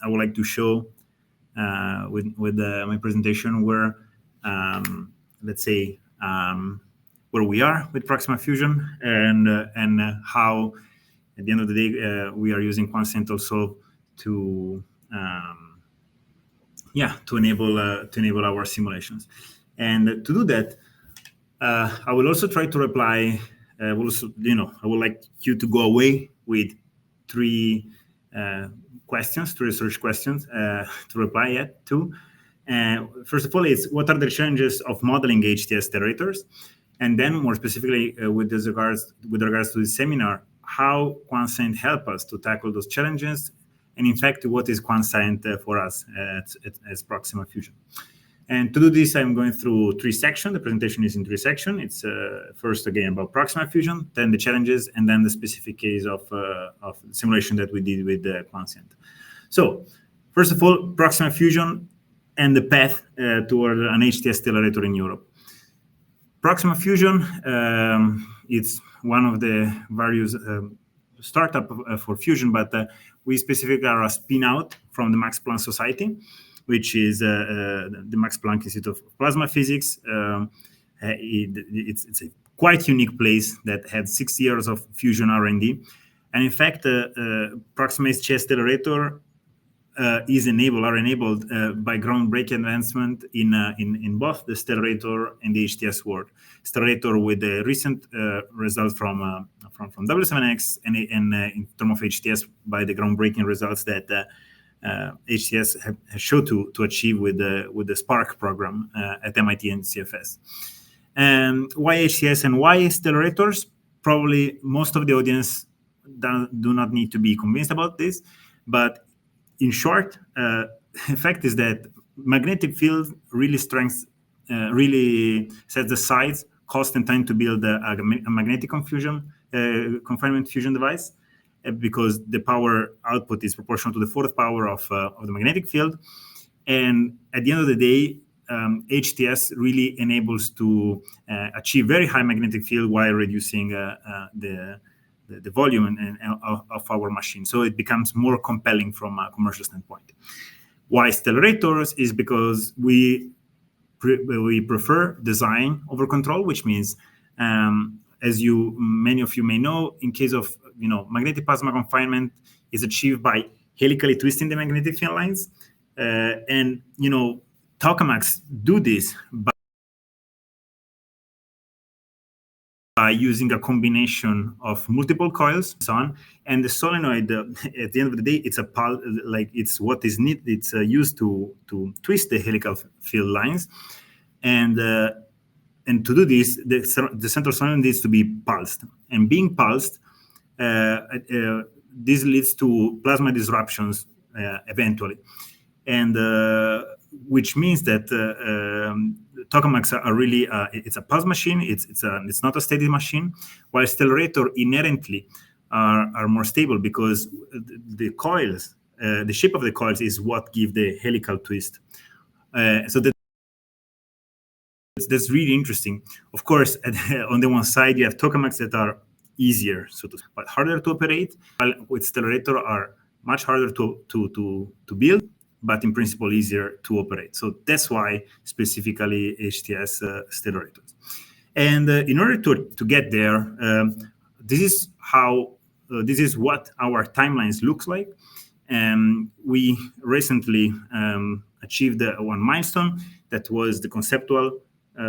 I would like to show with my presentation where, let's say, where we are with Proxima Fusion and how, at the end of the day, we are using Quanscient Allsolve to enable our simulations. And to do that, I will also try to reply. I would like you to go away with three research questions to reply to. First of all, is what are the challenges of modeling HTS stellarators? And then, more specifically, with regards to the seminar, how Quanscient help us to tackle those challenges, and in fact, what is Quanscient for us as Proxima Fusion. And to do this, I'm going through three sections. The presentation is in three sections. It's first, again, about Proxima Fusion, then the challenges, and then the specific case of the simulation that we did with Quanscient. So, first of all, Proxima Fusion and the path toward an HTS stellarator in Europe. Proxima Fusion, it's one of the various startup for fusion, but we specifically are a spin-out from the Max Planck Society, which is the Max Planck Institute of Plasma Physics. It's a quite unique place that had 6 years of fusion R&D. And in fact, Proxima HTS Stellarator are enabled by groundbreaking advancement in both the Stellarator and the HTS world. Stellarator with the recent results from W7X, and in terms of HTS by the groundbreaking results that HTS has shown to achieve with the Spark program at MIT and CFS. And why HTS and why Stellarators? Probably most of the audience do not need to be convinced about this, but in short, the fact is that magnetic field really sets the size, cost, and time to build a magnetic confinement fusion device, because the power output is proportional to the fourth power of the magnetic field. And at the end of the day, HTS really enables to achieve very high magnetic field while reducing the volume of our machine. So it becomes more compelling from a commercial standpoint. Why Stellarators is because we prefer design over control, which means, as many of you may know, in case of magnetic plasma confinement is achieved by helically twisting the magnetic field lines, and tokamaks do this by using a combination of multiple coils, and the solenoid. At the end of the day, it's what is needed. It's used to twist the helical field lines, and to do this, the central solenoid needs to be pulsed. And being pulsed, this leads to plasma disruptions eventually, and which means that tokamaks are really it's a pulse machine. It's not a steady machine, while Stellarator inherently are more stable because the coils, the shape of the coils is what give the helical twist. So that's really interesting. Of course, on the one side you have tokamaks that are easier, but harder to operate, while with Stellarator are much harder to build, but in principle easier to operate. So that's why specifically HTS Stellarators. And in order to get there, this is what our timelines looks like. We recently achieved one milestone that was the conceptual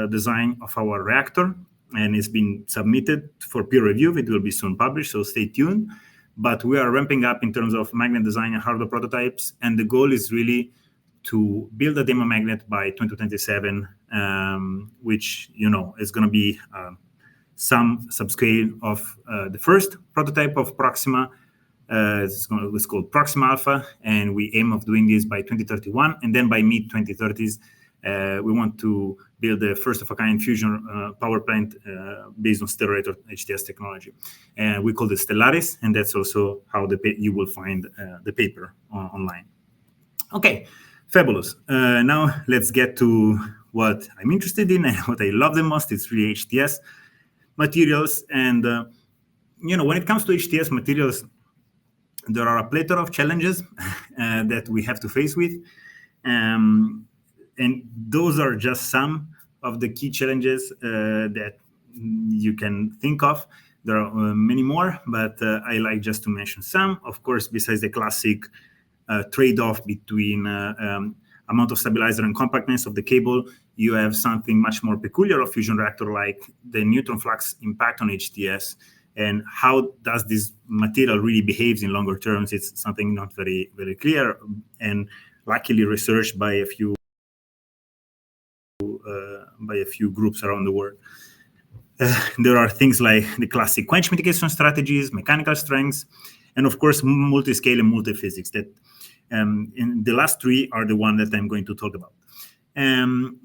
design of our reactor, and it's been submitted for peer review. It will be soon published, so stay tuned. But we are ramping up in terms of magnet design and hardware prototypes, and the goal is really to build a demo magnet by 2027, which is going to be some subscale of the first prototype of Proxima. It's called Proxima Alpha, and we aim of doing this by 2031, and then by mid-2030s, we want to build the first-of-a-kind fusion power plant based on Stellarator HTS technology. And we call it Stellaris, and that's also how you will find the paper online. Okay, fabulous. Now let's get to what I'm interested in and what I love the most. It's really HTS materials. And, when it comes to HTS materials, there are a plethora of challenges that we have to face with. And those are just some of the key challenges that you can think of. There are many more, but I like just to mention some. Of course, besides the classic trade-off between amount of stabilizer and compactness of the cable, you have something much more peculiar of fusion reactor, like the neutron flux impact on HTS, and how does this material really behaves in longer terms. It's something not very, very clear, and luckily researched by a few groups around the world. There are things like the classic quench mitigation strategies, mechanical strengths, and of course multi-scale and multi-physics. That in the last three are the one that I'm going to talk about.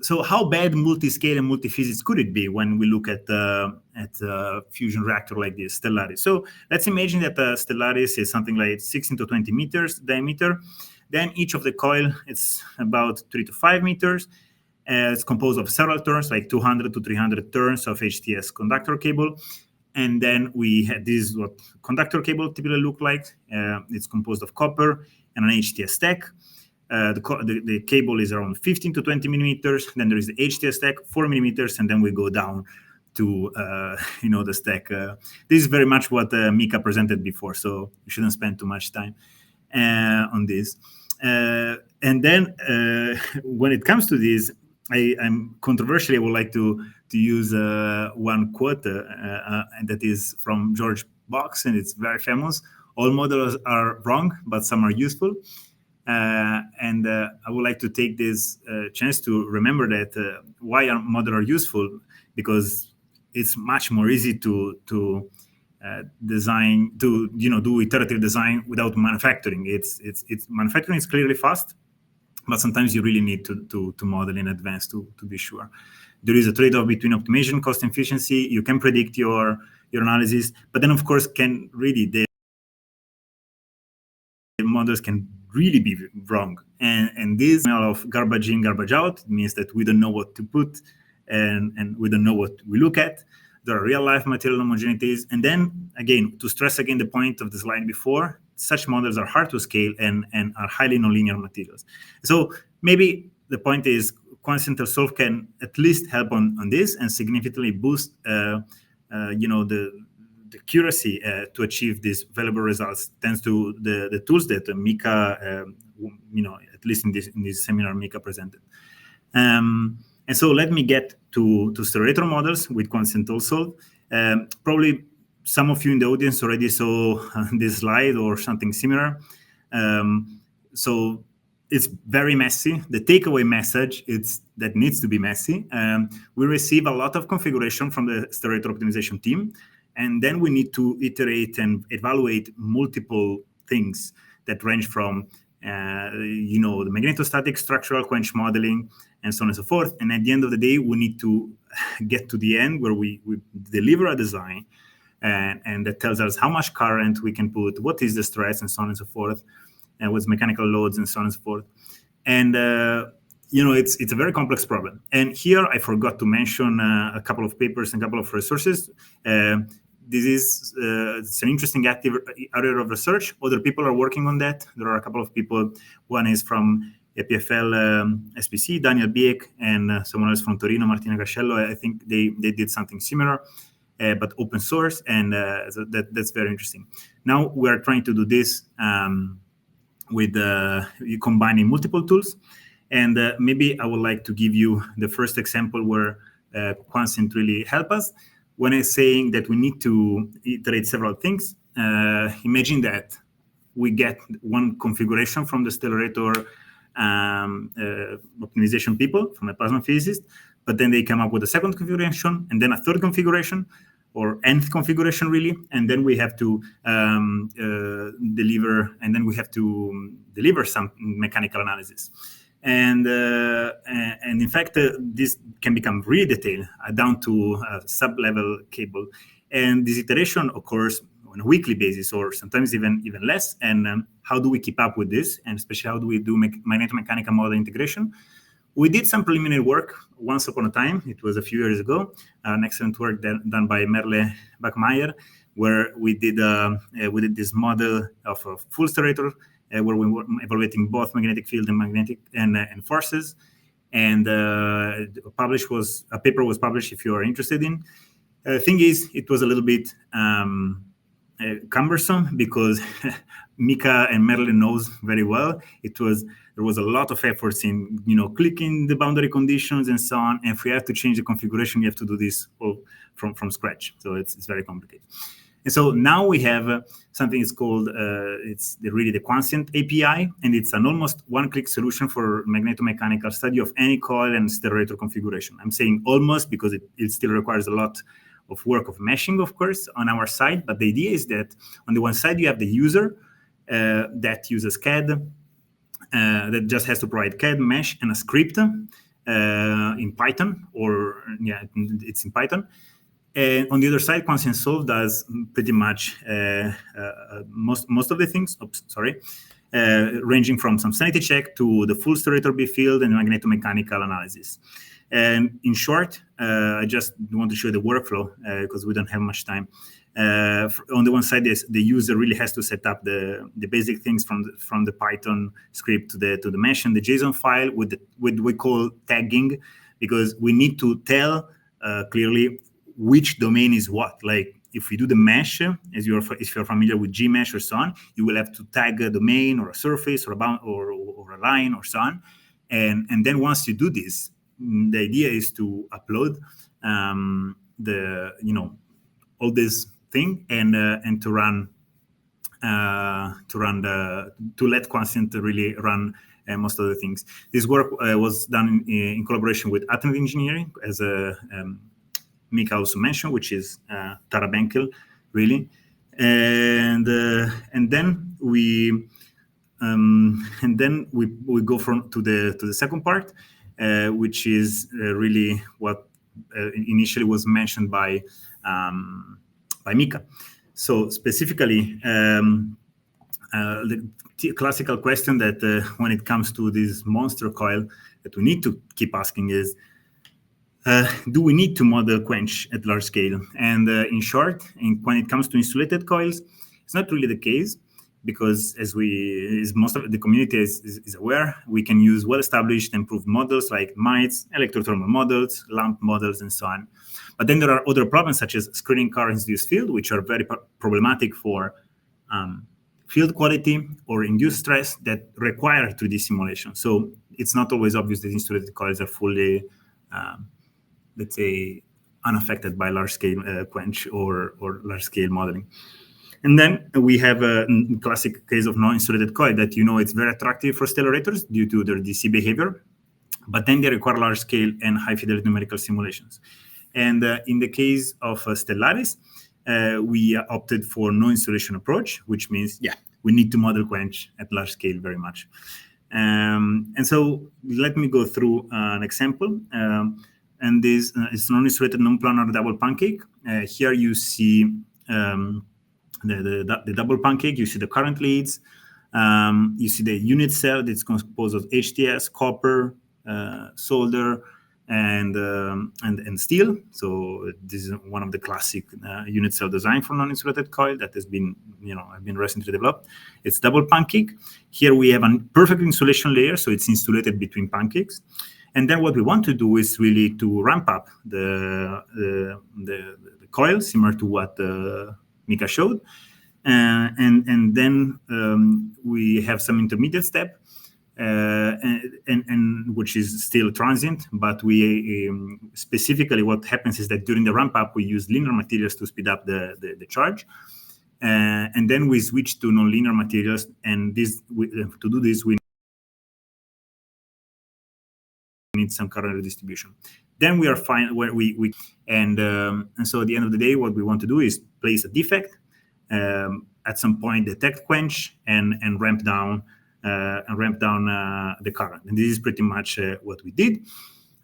So how bad multi-scale and multi-physics could it be when we look at a fusion reactor like this, Stellaris? So let's imagine that Stellaris is something like 16 to 20 meters diameter. Then each of the coil is about 3 to 5 meters. It's composed of several turns, like 200 to 300 turns of HTS conductor cable. And then we had this is what conductor cable typically look like. It's composed of copper and an HTS stack. The cable is around 15 to 20 millimeters. Then there is the HTS stack, 4 millimeters, and then we go down to the stack. This is very much what Mika presented before, so you shouldn't spend too much time on this. And then when it comes to this, I'm controversially, I would like to use one quote, and that is from George Box, and it's very famous. All models are wrong, but some are useful. And I would like to take this chance to remember that why are models useful, because it's much more easy to design, to do iterative design without manufacturing. It's manufacturing is clearly fast, but sometimes you really need to model in advance to be sure. There is a trade-off between optimization, cost, and efficiency. You can predict your analysis, but then of course the models can really be wrong. And this of garbage in, garbage out means that we don't know what to put and we don't know what we look at. There are real-life material homogeneities. And then, again, to stress again the point of the slide before, such models are hard to scale and are highly nonlinear materials. So maybe the point is Quanscient Allsolve can at least help on this and significantly boost the accuracy to achieve these valuable results, thanks to the tools that Mika, at least in this seminar, Mika presented. And so let me get to Stellarator models with Quanscient Allsolve. Probably some of you in the audience already saw this slide or something similar. So it's very messy. The takeaway message is that needs to be messy. We receive a lot of configuration from the Stellarator optimization team, and then we need to iterate and evaluate multiple things that range from the magnetostatic structural quench modeling and so on and so forth. And at the end of the day, we need to get to the end where we deliver a design and that tells us how much current we can put, what is the stress, and so on and so forth, and what's mechanical loads, and so on and so forth. And it's a very complex problem. And here I forgot to mention a couple of papers and a couple of resources. This is it's an interesting active area of research. Other people are working on that. There are a couple of people. One is from EPFL SPC, Daniel Biek, and someone else from Torino, Martina Gascello. I think they did something similar, but open source, and so that's very interesting. Now we are trying to do this with combining multiple tools, and maybe I would like to give you the first example where Quanscient really help us. When I'm saying that we need to iterate several things, imagine that we get one configuration from the Stellarator optimization people, from a plasma physicist, but then they come up with a second configuration, and then a third configuration, or nth configuration really, and then we have to deliver some mechanical analysis. And in fact, this can become really detailed down to sub-level cable. And this iteration occurs on a weekly basis, or sometimes even less. And how do we keep up with this? And especially, how do we do magnetomechanical model integration? We did some preliminary work once upon a time. It was a few years ago. An excellent work done by Merle Bachmeier. where we did this model of a full stellarator, where we were evaluating both magnetic field and magnetic and forces. And a paper was published if you are interested in. The thing is, it was a little bit cumbersome because Mika and Merlin knows very well. There was a lot of efforts in clicking the boundary conditions and so on. And if we have to change the configuration, we have to do this all from scratch. So it's very complicated. And so now we have something it's called really the Quanscient API, and it's an almost one-click solution for magnetomechanical study of any coil and stellarator configuration. I'm saying almost because it still requires a lot of work of meshing, of course, on our side. But the idea is that on the one side, you have the user that uses CAD, that just has to provide CAD, mesh, and a script in Python, it's in Python. And on the other side, Quanscient API does pretty much most of the things. Ranging from some sanity check to the full stellarator B field and magnetomechanical analysis. And in short, I just want to show the workflow because we don't have much time. On the one side, the user really has to set up the basic things from the Python script to the mesh and the JSON file with what we call tagging, because we need to tell clearly which domain is what. Like if we do the mesh, if you're familiar with Gmesh or so on, you will have to tag a domain or a surface or a line or so on. And then once you do this, the idea is to upload all this thing and to let Quanscient really run most of the things. This work was done in collaboration with Atom Engineering, as Mika also mentioned, which is Tara Benkel, really, and then we go to the second part, which is really what initially was mentioned by Mika. So specifically, the classical question that when it comes to this monster coil that we need to keep asking is, do we need to model Quench at large scale? And in short, when it comes to insulated coils, it's not really the case, because as most of the community is aware, we can use well-established and proved models like mites, electrothermal models, lamp models, and so on. But then there are other problems such as screening current-induced field, which are very problematic for field quality or induced stress that require 3D simulation. So it's not always obvious that insulated coils are fully let's say, unaffected by large-scale Quench or large-scale modeling. And then we have a classic case of non-insulated coil that it's very attractive for stellarators due to their DC behavior, but then they require large-scale and high-fidelity numerical simulations. And in the case of Stellaris, we opted for no-insulation approach, which means, we need to model Quench at large scale very much. And so let me go through an example. And this is non-insulated non-planar double pancake. Here you see the double pancake. You see the current leads. You see the unit cell that's composed of HTS, copper, solder, and steel. So this is one of the classic unit cell design for non-insulated coil that has been recently developed. It's double pancake. Here we have a perfect insulation layer, so it's insulated between pancakes. And then what we want to do is really to ramp up the coil, similar to what Mika showed. And then we have some intermediate step, and which is still transient. But we specifically, what happens is that during the ramp up, we use linear materials to speed up the charge. And then we switch to nonlinear materials. And to do this, we need some current distribution. Then we are fine where and so at the end of the day, what we want to do is place a defect, at some point detect Quench and ramp down the current. And this is pretty much what we did.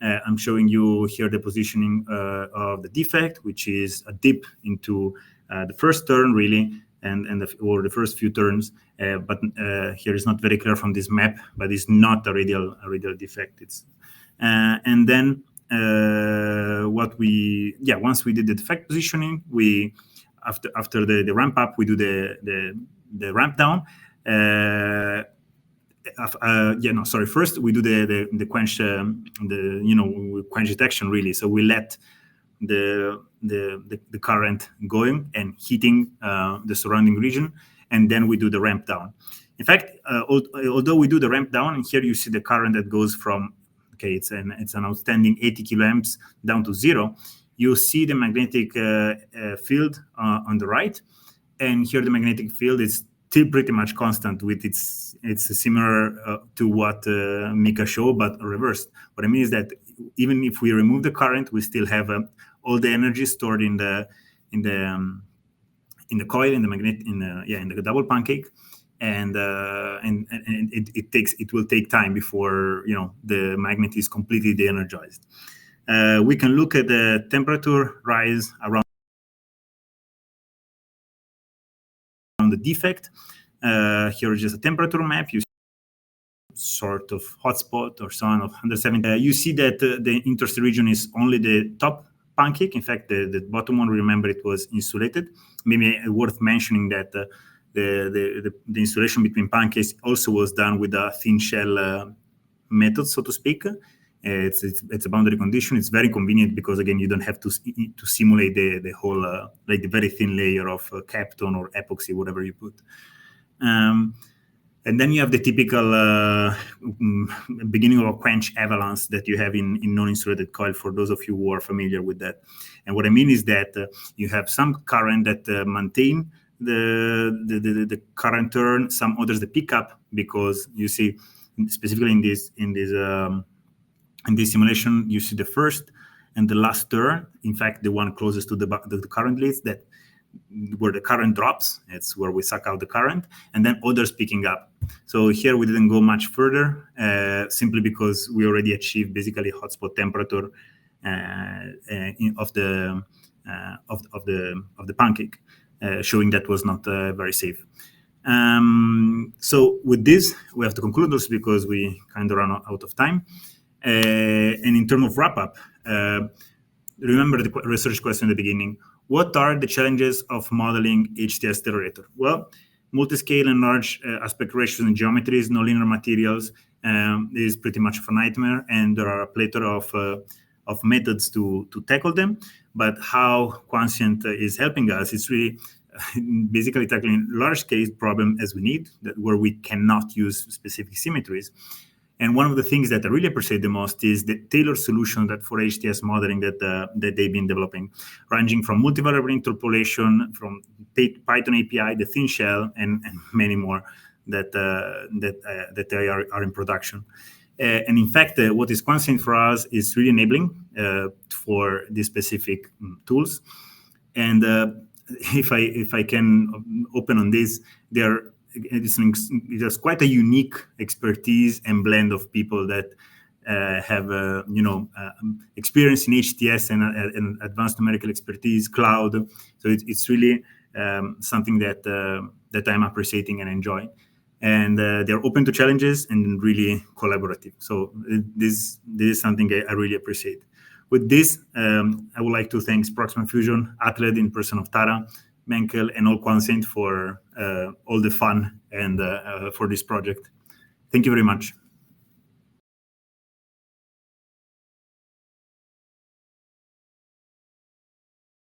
I'm showing you here the positioning of the defect, which is a dip into the first turn really, or the first few turns. But here is not very clear from this map, but it's not a radial defect. It's and then once we did the defect positioning, we after the ramp up, we do the ramp down. First we do the quench, quench detection really. So we let the current going and heating the surrounding region, and then we do the ramp down. In fact, although we do the ramp down, and here you see the current that goes from, okay, it's an outstanding 80 kiloamps down to 0. You see the magnetic field on the right, and here the magnetic field is still pretty much constant. With it's similar to what Mika showed, but reversed. What I mean is that even if we remove the current, we still have all the energy stored in the coil, in the magnet, in the double pancake, and it will take time before the magnet is completely de-energized. We can look at the temperature rise around the defect. Here is just a temperature map. You see sort of hotspot or so on of 170. You see that the interested region is only the top pancake. In fact, the bottom one, remember, it was insulated. Maybe worth mentioning that the insulation between pancakes also was done with a thin shell method, so to speak. It's a boundary condition. It's very convenient because, again, you don't have to simulate the whole like the very thin layer of Kapton or epoxy, whatever you put. And then you have the typical beginning of a quench avalanche that you have in non-insulated coil, for those of you who are familiar with that. And what I mean is that you have some current that maintain the current turn, some others the pickup, because you see specifically in this simulation, you see the first and the last turn. In fact, the one closest to the current leads, that where the current drops, it's where we suck out the current, and then others picking up. So here we didn't go much further, simply because we already achieved basically hotspot temperature of the pancake, showing that was not very safe. So with this, we have to conclude also because we kind of run out of time. And in terms of wrap up, remember the research question at the beginning. What are the challenges of modeling HTS Stellarator? Well, multi-scale and large aspect ratios and geometries, no linear materials, is pretty much of a nightmare, and there are a plethora of methods to tackle them. But how Quanscient is helping us, it's really basically tackling large-scale problem as we need, where we cannot use specific symmetries. And one of the things that I really appreciate the most is the tailored solution that for HTS modeling that they've been developing, ranging from multivariable interpolation, from Python API, the thin shell, and many more that they are in production. And in fact, what is Quanscient for us is really enabling for these specific tools. And if I can open on this, there's quite a unique expertise and blend of people that have experience in HTS and advanced numerical expertise, cloud. So it's really something that I'm appreciating and enjoying. And they're open to challenges and really collaborative. So this is something I really appreciate. With this, I would like to thank Proxima Fusion, Athlete in person of Tara, Menkel, and all Quanscient for all the fun and for this project. Thank you very much.